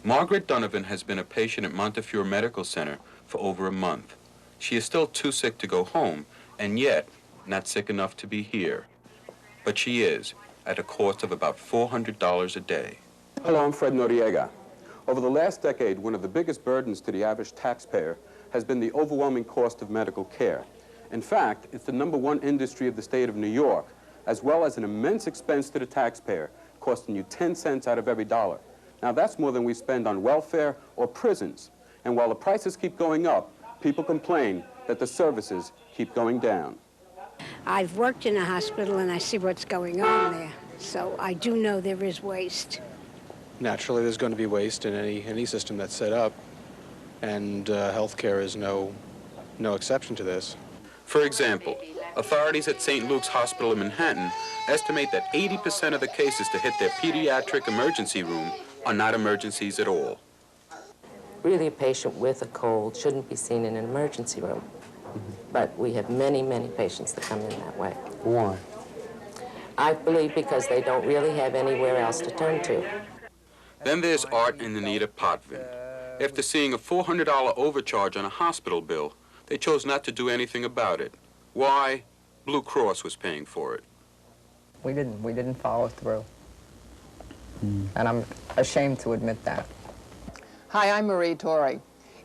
Margaret Donovan has been a patient at Montefiore Medical Center for over a month. She is still too sick to go home, and yet not sick enough to be here. But she is, at a cost of about $400 a day. Hello, I'm Fred Noriega. Over the last decade, one of the biggest burdens to the average taxpayer has been the overwhelming cost of medical care. In fact, it's the #1 industry of the state of New York, as well as an immense expense to the taxpayer, costing you 10 cents out of every dollar. Now, that's more than we spend on welfare or prisons. And while the prices keep going up, people complain that the services keep going down. I've worked in a hospital and I see what's going on there, so I do know there is waste. Naturally, there's going to be waste in any system that's set up, and healthcare is no exception to this. For example, authorities at St. Luke's Hospital in Manhattan estimate that 80% of the cases to hit their pediatric emergency room are not emergencies at all. Really, a patient with a cold shouldn't be seen in an emergency room. But we have many, many patients that come in that way. Why? I believe because they don't really have anywhere else to turn to. Then there's Art and Anita Potvin. After seeing a $400 overcharge on a hospital bill, they chose not to do anything about it. Why? Blue Cross was paying for it. We didn't follow through. And I'm ashamed to admit that. Hi, I'm Marie Torre.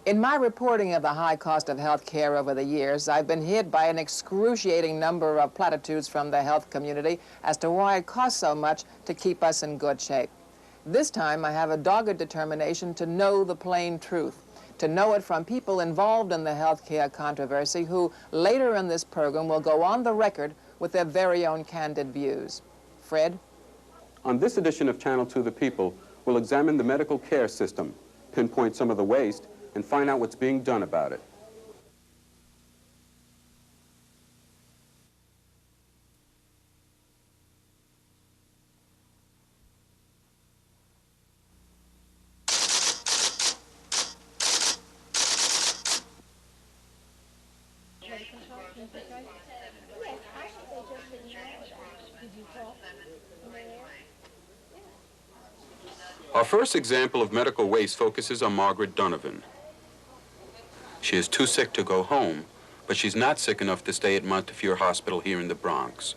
In my reporting of the high cost of health care over the years, I've been hit by an excruciating number of platitudes from the health community as to why it costs so much to keep us in good shape. This time, I have a dogged determination to know the plain truth, to know it from people involved in the health care controversy who, later in this program, will go on the record with their very own candid views. Fred? On this edition of Channel 2 The People, we'll examine the medical care system, pinpoint some of the waste, and find out what's being done about it. Our first example of medical waste focuses on Margaret Donovan. She is too sick to go home, but she's not sick enough to stay at Montefiore Hospital here in the Bronx.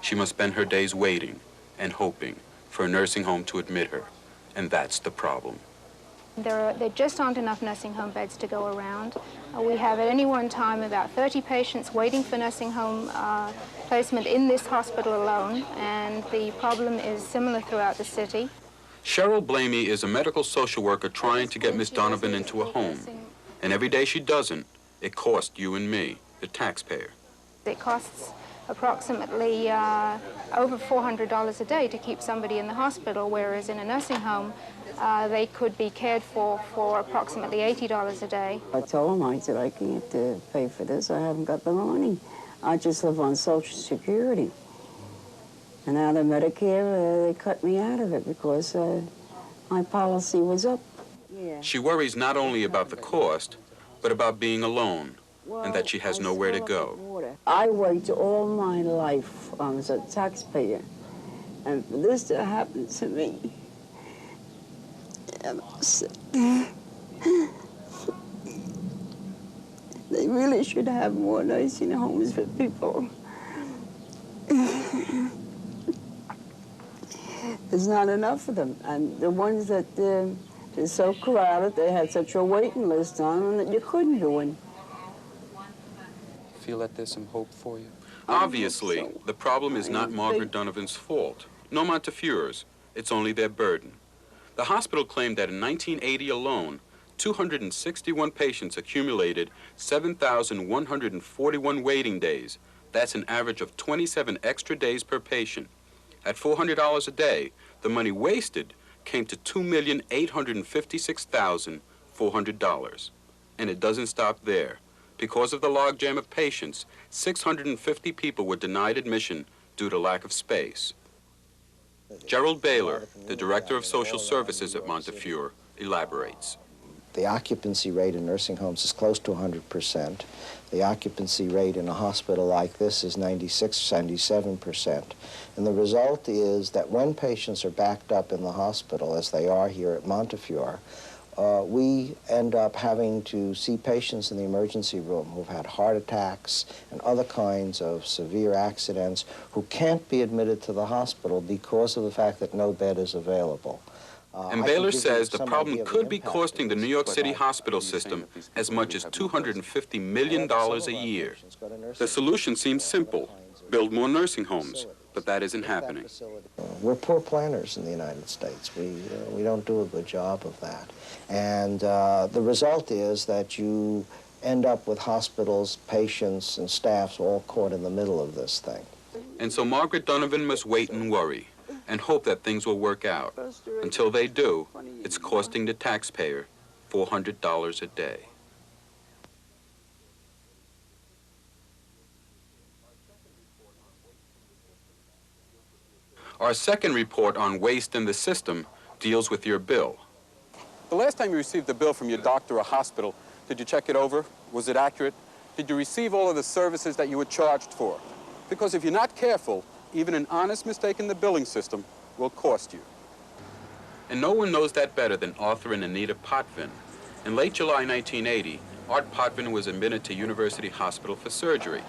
She must spend her days waiting and hoping for a nursing home to admit her, and that's the problem. There just aren't enough nursing home beds to go around. We have at any one time about 30 patients waiting for nursing home placement in this hospital alone, and the problem is similar throughout the city. Cheryl Blamey is a medical social worker trying to get Miss Donovan into a home. And every day she doesn't, it costs you and me, the taxpayer. It costs approximately over $400 a day to keep somebody in the hospital, whereas in a nursing home, they could be cared for approximately $80 a day. I told them, I said, I can't pay for this. I haven't got the money. I just live on Social Security. And now the Medicare, they cut me out of it because my policy was up. Yeah. She worries not only about the cost, but about being alone, and that she has nowhere to go. I worked all my life as a taxpayer, and for this to happen to me, they really should have more nursing homes for people. There's not enough of them, and the ones that are so crowded, they had such a waiting list on them that you couldn't go in. Feel that there's some hope for you? Obviously, the problem is not Margaret Donovan's fault, no Montefiore's. It's only their burden. The hospital claimed that in 1980 alone, 261 patients accumulated 7,141 waiting days. That's an average of 27 extra days per patient. At $400 a day, the money wasted came to $2,856,400. And it doesn't stop there. Because of the logjam of patients, 650 people were denied admission due to lack of space. Gerald Baylor, the Director of Social Services at Montefiore, elaborates. The occupancy rate in nursing homes is close to 100%. The occupancy rate in a hospital like this is 96, 97%. And the result is that when patients are backed up in the hospital, as they are here at Montefiore, we end up having to see patients in the emergency room who've had heart attacks and other kinds of severe accidents who can't be admitted to the hospital because of the fact that no bed is available. And Baylor says the problem could be costing the New York City hospital system as much as $250 million a year. The solution seems simple: build more nursing homes, but that isn't happening. We're poor planners in the United States. We don't do a good job of that. And the result is that you end up with hospitals, patients, and staffs all caught in the middle of this thing. And so Margaret Donovan must wait and worry and hope that things will work out. Until they do, it's costing the taxpayer $400 a day. Our second report on waste in the system deals with your bill. The last time you received a bill from your doctor or hospital, did you check it over? Was it accurate? Did you receive all of the services that you were charged for? Because if you're not careful, even an honest mistake in the billing system will cost you. And no one knows that better than Arthur and Anita Potvin. In late July 1980, Art Potvin was admitted to University Hospital for surgery.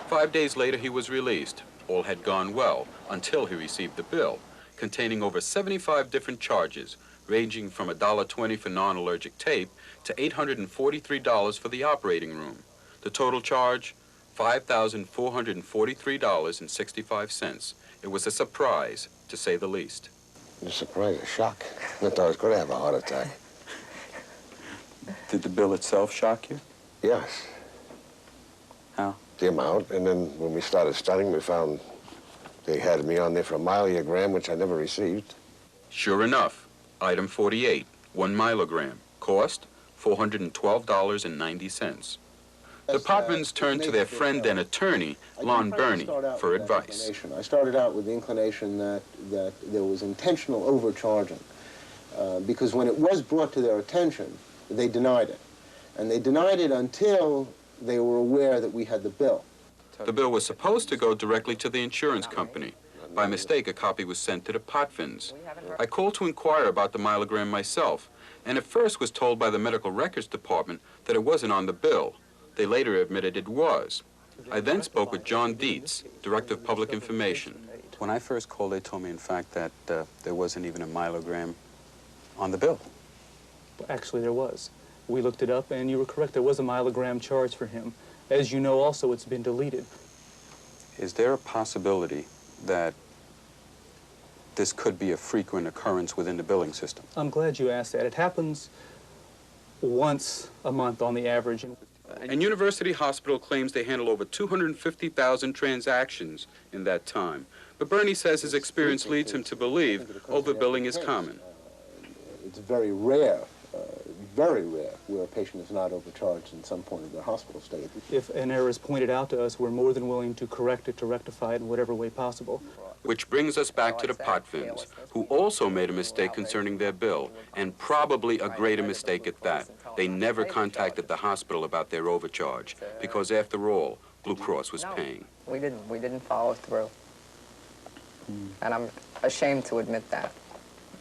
5 days later, he was released. All had gone well until he received the bill, containing over 75 different charges, ranging from $1.20 for non-allergic tape to $843 for the operating room. The total charge, $5,443.65. It was a surprise, to say the least. A surprise, a shock. I thought I was going to have a heart attack. Did the bill itself shock you? Yes. How? The amount, and then when we started studying, we found they had me on there for a myelogram, which I never received. Sure enough, item 48, 1 myelogram, cost $412.90. The Potvins turned to their friend and attorney, Lon Burney, for advice. I started out with the inclination that there was intentional overcharging, because when it was brought to their attention, they denied it. And they denied it until they were aware that we had the bill. The bill was supposed to go directly to the insurance company. By mistake, a copy was sent to the Potvins. I called to inquire about the myelogram myself, and at first was told by the medical records department that it wasn't on the bill. They later admitted it was. I then spoke with John Dietz, Director of Public Information. When I first called, they told me, in fact, that there wasn't even a myelogram on the bill. Actually, there was. We looked it up, and you were correct. There was a myelogram charge for him. As you know, also, it's been deleted. Is there a possibility that this could be a frequent occurrence within the billing system? I'm glad you asked that. It happens once a month on the average. And University Hospital claims they handle over 250,000 transactions in that time. But Bernie says his experience leads him to believe overbilling is common. It's very rare where a patient is not overcharged in some point of their hospital stay. If an error is pointed out to us, we're more than willing to correct it, to rectify it in whatever way possible. Which brings us back to the Potvins, who also made a mistake concerning their bill, and probably a greater mistake at that. They never contacted the hospital about their overcharge, because after all, Blue Cross was paying. We didn't follow through. And I'm ashamed to admit that.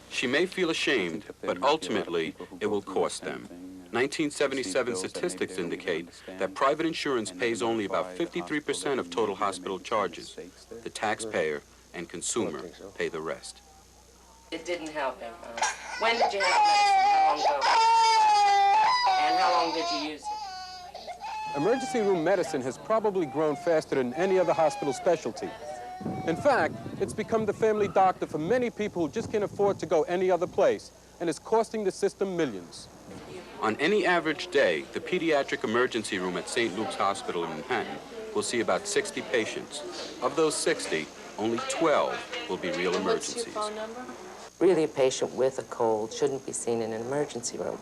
She may feel ashamed, but ultimately, it will cost them. 1977 statistics indicate that private insurance pays only about 53% of total hospital charges. The taxpayer and consumer pay the rest. It didn't help him. When did you have medicine? How long ago? And how long did you use it? Emergency room medicine has probably grown faster than any other hospital specialty. In fact, it's become the family doctor for many people who just can't afford to go any other place, and it's costing the system millions. On any average day, the pediatric emergency room at St. Luke's Hospital in Manhattan will see about 60 patients. Of those 60, only 12 will be real emergencies. Really, a patient with a cold shouldn't be seen in an emergency room.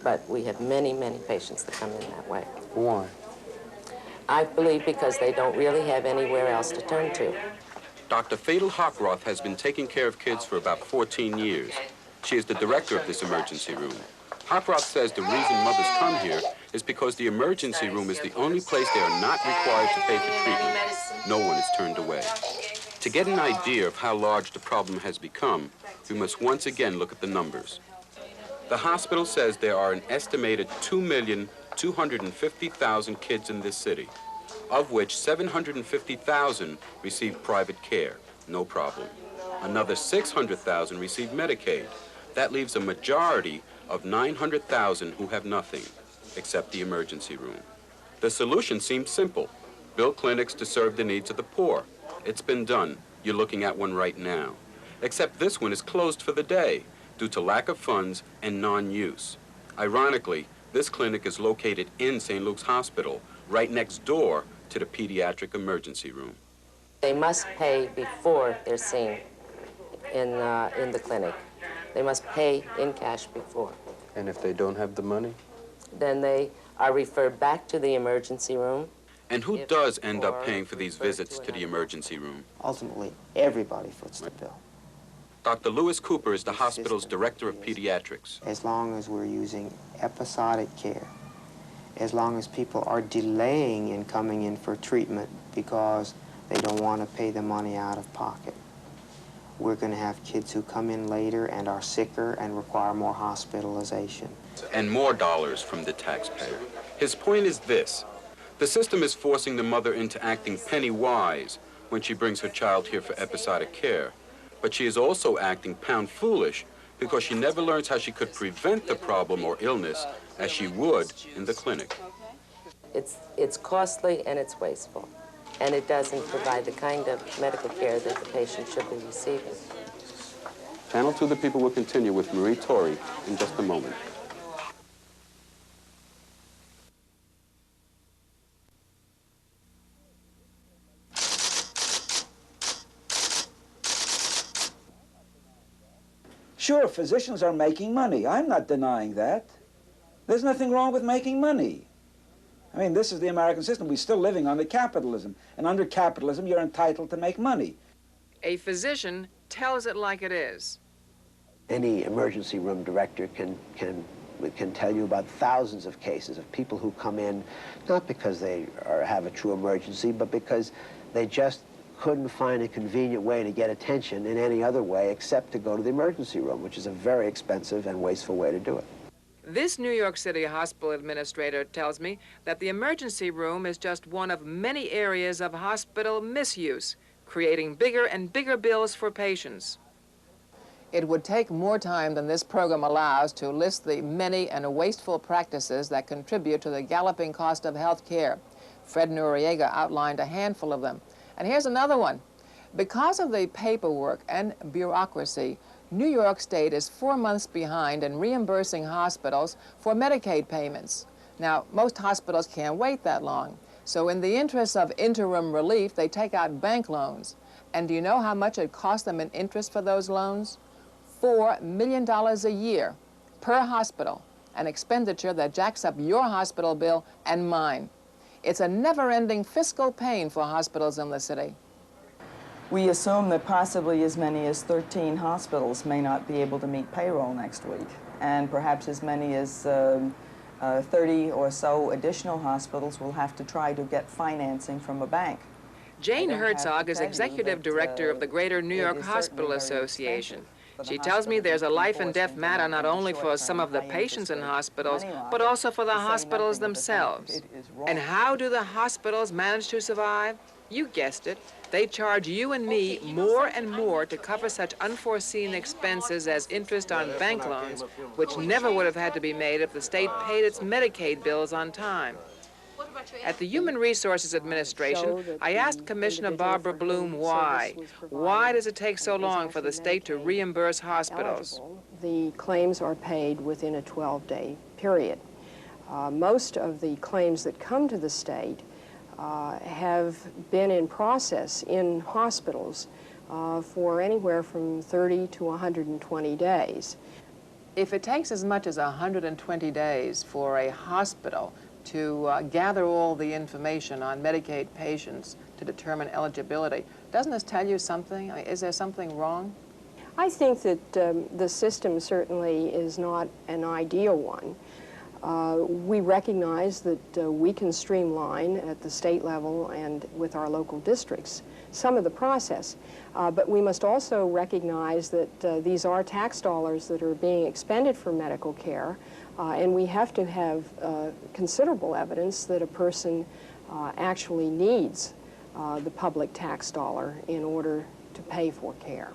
But we have many, many patients that come in that way. Why? I believe because they don't really have anywhere else to turn to. Dr. Fadel Hockroth has been taking care of kids for about 14 years. She is the director of this emergency room. Hop says the reason mothers come here is because the emergency room is the only place they are not required to pay for treatment. No one is turned away. To get an idea of how large the problem has become, we must once again look at the numbers. The hospital says there are an estimated 2,250,000 kids in this city, of which 750,000 receive private care, no problem. Another 600,000 receive Medicaid. That leaves a majority of 900,000 who have nothing, except the emergency room. The solution seems simple. Build clinics to serve the needs of the poor. It's been done. You're looking at one right now. Except this one is closed for the day due to lack of funds and non-use. Ironically, this clinic is located in St. Luke's Hospital, right next door to the pediatric emergency room. They must pay before they're seen in the clinic. They must pay in cash before. And if they don't have the money? Then they are referred back to the emergency room. And who does end up paying for these visits to the emergency room? Ultimately, everybody foots the bill. Dr. Lewis Cooper is the hospital's director of pediatrics. As long as we're using episodic care, as long as people are delaying in coming in for treatment because they don't want to pay the money out of pocket, we're going to have kids who come in later and are sicker and require more hospitalization. And more dollars from the taxpayer. His point is this. The system is forcing the mother into acting penny-wise when she brings her child here for episodic care. But she is also acting pound-foolish because she never learns how she could prevent the problem or illness as she would in the clinic. It's costly and it's wasteful. And it doesn't provide the kind of medical care that the patient should be receiving. Channel 2 The People will continue with Marie Torre in just a moment. Sure, physicians are making money. I'm not denying that. There's nothing wrong with making money. I mean, this is the American system. We're still living under capitalism. And under capitalism, you're entitled to make money. A physician tells it like it is. Any emergency room director can tell you about thousands of cases of people who come in, not because they have a true emergency, but because they just couldn't find a convenient way to get attention in any other way except to go to the emergency room, which is a very expensive and wasteful way to do it. This New York City hospital administrator tells me that the emergency room is just one of many areas of hospital misuse, creating bigger and bigger bills for patients. It would take more time than this program allows to list the many and wasteful practices that contribute to the galloping cost of health care. Fred Noriega outlined a handful of them. And here's another one. Because of the paperwork and bureaucracy, New York State is 4 months behind in reimbursing hospitals for Medicaid payments. Now, most hospitals can't wait that long. So in the interest of interim relief, they take out bank loans. And do you know how much it costs them in interest for those loans? $4 million a year per hospital, an expenditure that jacks up your hospital bill and mine. It's a never-ending fiscal pain for hospitals in the city. We assume that possibly as many as 13 hospitals may not be able to meet payroll next week, and perhaps as many as 30 or so additional hospitals will have to try to get financing from a bank. Jane Herzog is executive director of the Greater New York Hospital Association. She tells me there's a life and death matter not only for some of the patients in hospitals, but also for the hospitals themselves. And how do the hospitals manage to survive? You guessed it. They charge you and me more and more to cover such unforeseen expenses as interest on bank loans, which never would have had to be made if the state paid its Medicaid bills on time. At the Human Resources Administration, I asked Commissioner Barbara Bloom why. Why does it take so long for the state to reimburse hospitals? The claims are paid within a 12-day period. Most of the claims that come to the state have been in process in hospitals for anywhere from 30 to 120 days. If it takes as much as 120 days for a hospital to gather all the information on Medicaid patients to determine eligibility, doesn't this tell you something? I mean, is there something wrong? I think that the system certainly is not an ideal one. We recognize that we can streamline at the state level and with our local districts some of the process, but we must also recognize that these are tax dollars that are being expended for medical care, and we have to have considerable evidence that a person actually needs the public tax dollar in order to pay for care.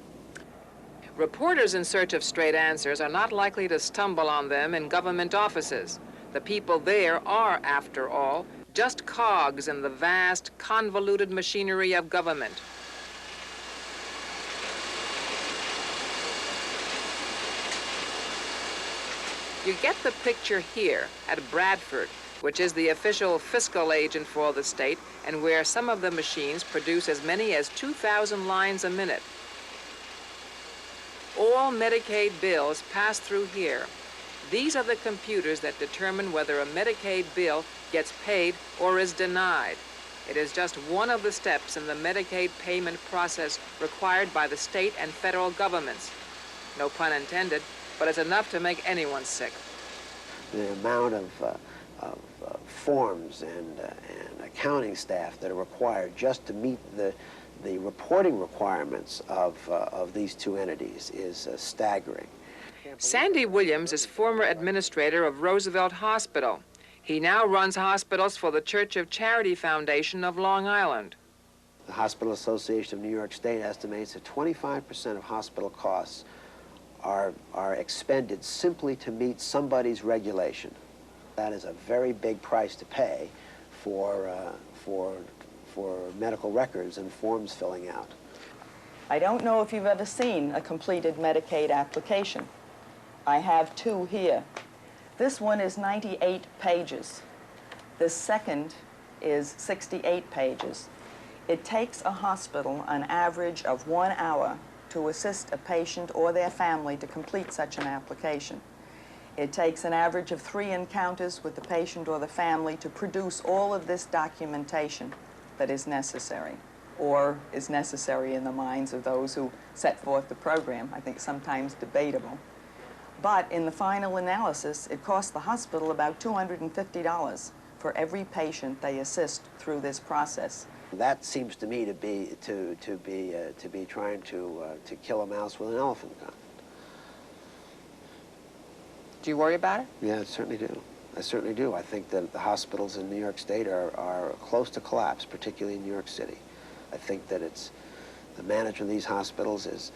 Reporters in search of straight answers are not likely to stumble on them in government offices. The people there are, after all, just cogs in the vast, convoluted machinery of government. You get the picture here at Bradford, which is the official fiscal agent for the state and where some of the machines produce as many as 2,000 lines a minute. All Medicaid bills pass through here. These are the computers that determine whether a Medicaid bill gets paid or is denied. It is just one of the steps in the Medicaid payment process required by the state and federal governments. No pun intended, but it's enough to make anyone sick. The amount of forms and accounting staff that are required just to meet the reporting requirements of these two entities is staggering. Sandy Williams is former administrator of Roosevelt Hospital. He now runs hospitals for the Church of Charity Foundation of Long Island. The Hospital Association of New York State estimates that 25% of hospital costs are expended simply to meet somebody's regulation. That is a very big price to pay for medical records and forms filling out. I don't know if you've ever seen a completed Medicaid application. I have two here. This one is 98 pages. The second is 68 pages. It takes a hospital an average of 1 hour to assist a patient or their family to complete such an application. It takes an average of 3 encounters with the patient or the family to produce all of this documentation that is necessary, or is necessary in the minds of those who set forth the program. I think sometimes debatable. But in the final analysis, it costs the hospital about $250 for every patient they assist through this process. That seems to me to be trying to kill a mouse with an elephant gun. Do you worry about it? Yeah, I certainly do. I certainly do. I think that the hospitals in New York State are close to collapse, particularly in New York City. I think that the manager of these hospitals is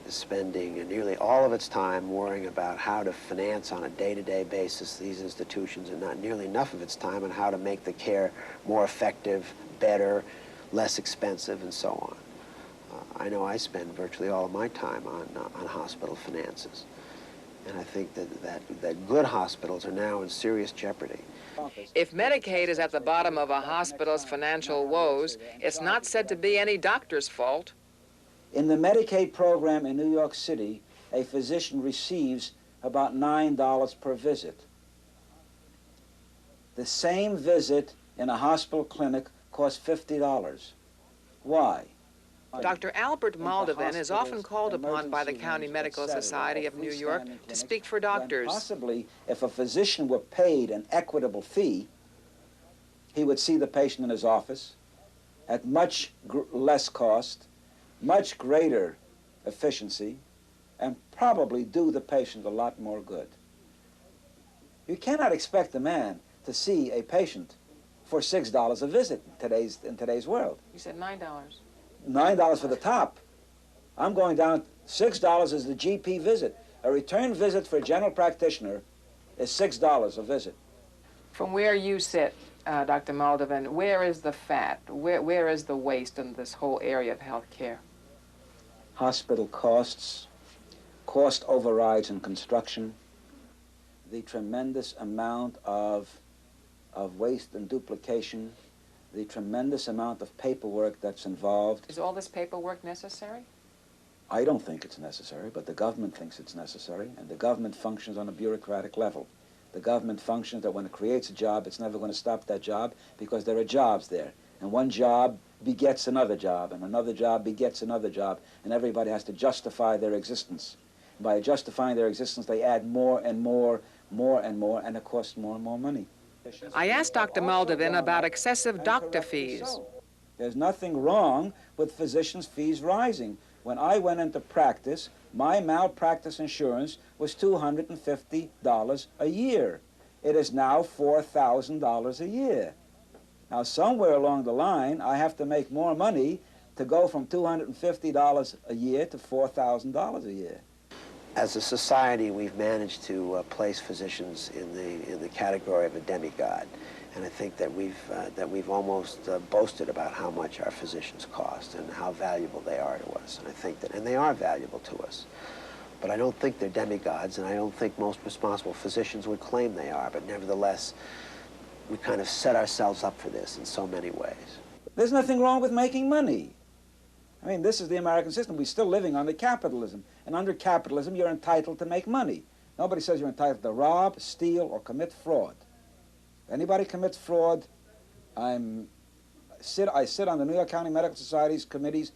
spending nearly all of its time worrying about how to finance on a day-to-day basis these institutions, and not nearly enough of its time on how to make the care more effective, better, less expensive, and so on. I know I spend virtually all of my time on hospital finances. And I think that good hospitals are now in serious jeopardy. If Medicaid is at the bottom of a hospital's financial woes, it's not said to be any doctor's fault. In the Medicaid program in New York City, a physician receives about $9 per visit. The same visit in a hospital clinic costs $50. Why? Dr. Albert Maldovan is often called upon by the County Medical Society of New York to speak for doctors. Possibly, if a physician were paid an equitable fee, he would see the patient in his office at much less cost, much greater efficiency, and probably do the patient a lot more good. You cannot expect a man to see a patient for $6 a visit in today's world. You said $9. $9 for the top. I'm going down, $6 is the GP visit. A return visit for a general practitioner is $6 a visit. From where you sit, Dr. Maldovan, where is the fat? Where is the waste in this whole area of health care? Hospital costs, cost overrides in construction, the tremendous amount of waste and duplication, the tremendous amount of paperwork that's involved. Is all this paperwork necessary? I don't think it's necessary, but the government thinks it's necessary, and the government functions on a bureaucratic level. The government functions that when it creates a job, it's never going to stop that job because there are jobs there. And one job begets another job, and another job begets another job, and everybody has to justify their existence. By justifying their existence, they add more and more, and it costs more and more money. I asked Dr. Moldavin about excessive doctor fees. There's nothing wrong with physicians' fees rising. When I went into practice, my malpractice insurance was $250 a year. It is now $4,000 a year. Now, somewhere along the line, I have to make more money to go from $250 a year to $4,000 a year. As a society, we've managed to place physicians in the category of a demigod, and I think that we've almost boasted about how much our physicians cost and how valuable they are to us. And I think that, and they are valuable to us, but I don't think they're demigods, and I don't think most responsible physicians would claim they are. But nevertheless, we kind of set ourselves up for this in so many ways. There's nothing wrong with making money. I mean, this is the American system. We're still living under capitalism. And under capitalism, you're entitled to make money. Nobody says you're entitled to rob, steal, or commit fraud. If anybody commits fraud, I sit on the New York County Medical Society's committees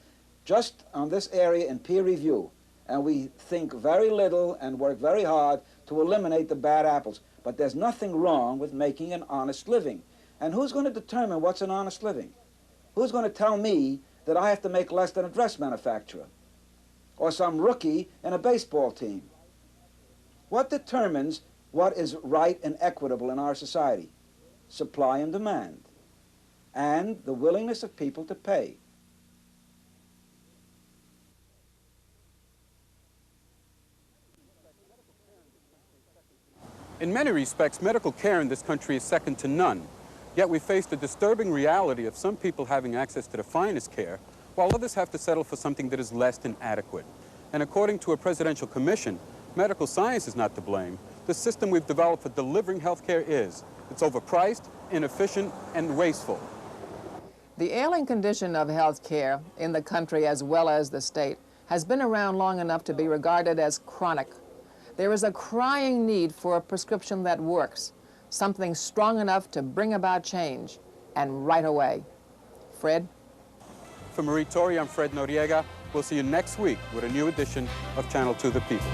just on this area in peer review. And we think very little and work very hard to eliminate the bad apples. But there's nothing wrong with making an honest living. And who's going to determine what's an honest living? Who's going to tell me that I have to make less than a dress manufacturer or some rookie in a baseball team? What determines what is right and equitable in our society? Supply and demand, and the willingness of people to pay. In many respects, medical care in this country is second to none. Yet we face the disturbing reality of some people having access to the finest care, while others have to settle for something that is less than adequate. And according to a presidential commission, medical science is not to blame. The system we've developed for delivering health care is. It's overpriced, inefficient, and wasteful. The ailing condition of health care in the country as well as the state has been around long enough to be regarded as chronic. There is a crying need for a prescription that works, something strong enough to bring about change, and right away. Fred? For Marie Torre, I'm Fred Noriega. We'll see you next week with a new edition of Channel to the People.